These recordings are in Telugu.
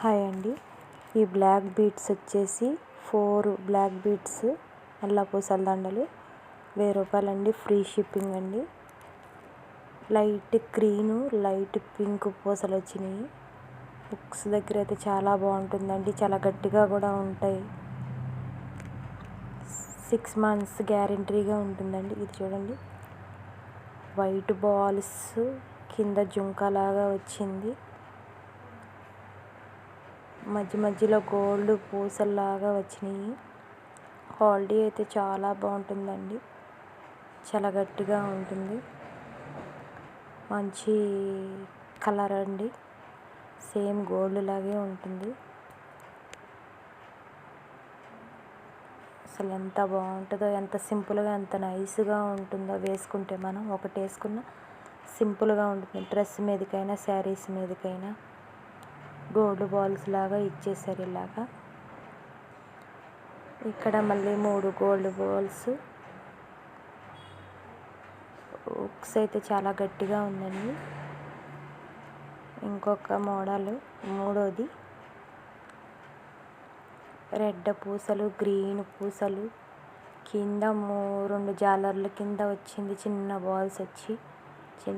హాయ్ అండి. ఈ బ్లాక్ బీడ్స్ వచ్చేసి 4 బ్లాక్ బీడ్స్ నల్ల పూసల దండలు రూ. 1000 ఫ్రీ షిప్పింగ్ అండి. లైట్ గ్రీను లైట్ పింక్ పూసలు వచ్చినాయి. హుక్స్ దగ్గర అయితే చాలా బాగుంటుందండి, చాలా గట్టిగా కూడా ఉంటాయి. 6 months గ్యారెంటీగా ఉంటుందండి. ఇది చూడండి, వైట్ బాల్స్ కింద జుంకాలాగా వచ్చింది. మధ్యలో గోల్డ్ పూసల్లాగా వచ్చినాయి. క్వాలిటీ అయితే చాలా బాగుంటుందండి, చాలా గట్టిగా ఉంటుంది. మంచి కలర్ అండి, సేమ్ గోల్డ్ లాగే ఉంటుంది. అసలు ఎంత బాగుంటుందో, ఎంత సింపుల్గా ఎంత నైస్గా ఉంటుందో వేసుకుంటే. మనం ఒకటి వేసుకున్న సింపుల్గా ఉంటుంది. డ్రెస్ మీదకైనా శారీస్ మీదకైనా గోల్డ్ బాల్స్ లాగా ఇచ్చేసారు ఇలాగా. ఇక్కడ మళ్ళీ 3 గోల్డ్ బాల్స్. హుక్స్ అయితే చాలా గట్టిగా ఉందండి. ఇంకొక మోడల్, మూడోది రెడ్ పూసలు, గ్రీన్ పూసలు, కింద 2 జాలర్ల కింద వచ్చింది. చిన్న బాల్స్ వచ్చి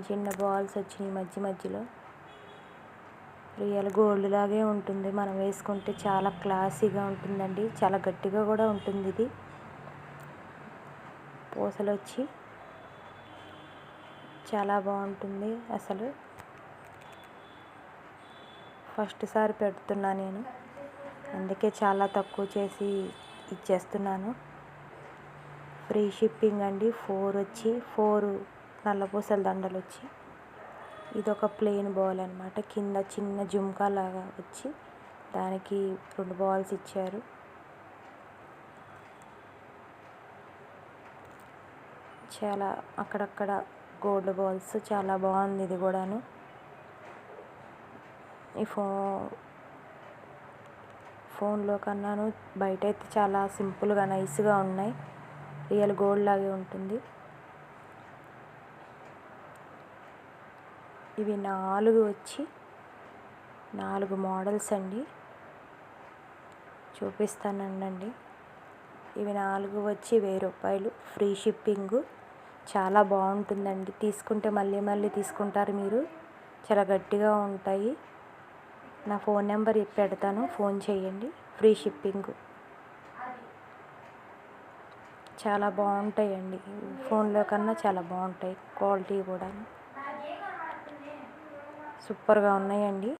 చిన్న బాల్స్ వచ్చినాయి మధ్యలో. రియల్ గోల్డ్ లాగే ఉంటుంది. మనం వేసుకుంటే చాలా క్లాసీగా ఉంటుందండి, చాలా గట్టిగా కూడా ఉంటుంది. ఇది పూసలు వచ్చి చాలా బాగుంటుంది. అసలు ఫస్ట్ సారి పెడుతున్నా నేను, అందుకే చాలా తక్కువ చేసి ఇచ్చేస్తున్నాను. ఫ్రీ షిప్పింగ్ అండి. 4 నల్ల పూసల దండలు వచ్చి, ఇదొక ప్లెయిన్ బాల్ అనమాట. కింద చిన్న జుంకా లాగా వచ్చి దానికి 2 బాల్స్ ఇచ్చారు. చాలా అక్కడక్కడ గోల్డ్ బాల్స్, చాలా బాగుంది ఇది కూడాను. ఈ ఫోన్లో కన్నాను బయట అయితే చాలా సింపుల్గా నైస్గా ఉన్నాయి. రియల్ గోల్డ్ లాగే ఉంటుంది. ఇవి 4 వచ్చి 4 మోడల్స్ అండి, చూపిస్తానండి. ఇవి 4 వచ్చి రూ. 1000 ఫ్రీ షిప్పింగ్. చాలా బాగుంటుందండి, తీసుకుంటే మళ్ళీ తీసుకుంటారు మీరు. చాలా గట్టిగా ఉంటాయి. నా ఫోన్ నెంబర్ పెడతాను, ఫోన్ చేయండి. Free shipping. చాలా బాగుంటాయండి, ఫోన్లో కన్నా చాలా బాగుంటాయి. క్వాలిటీ కూడా సూపర్గా ఉన్నాయండి.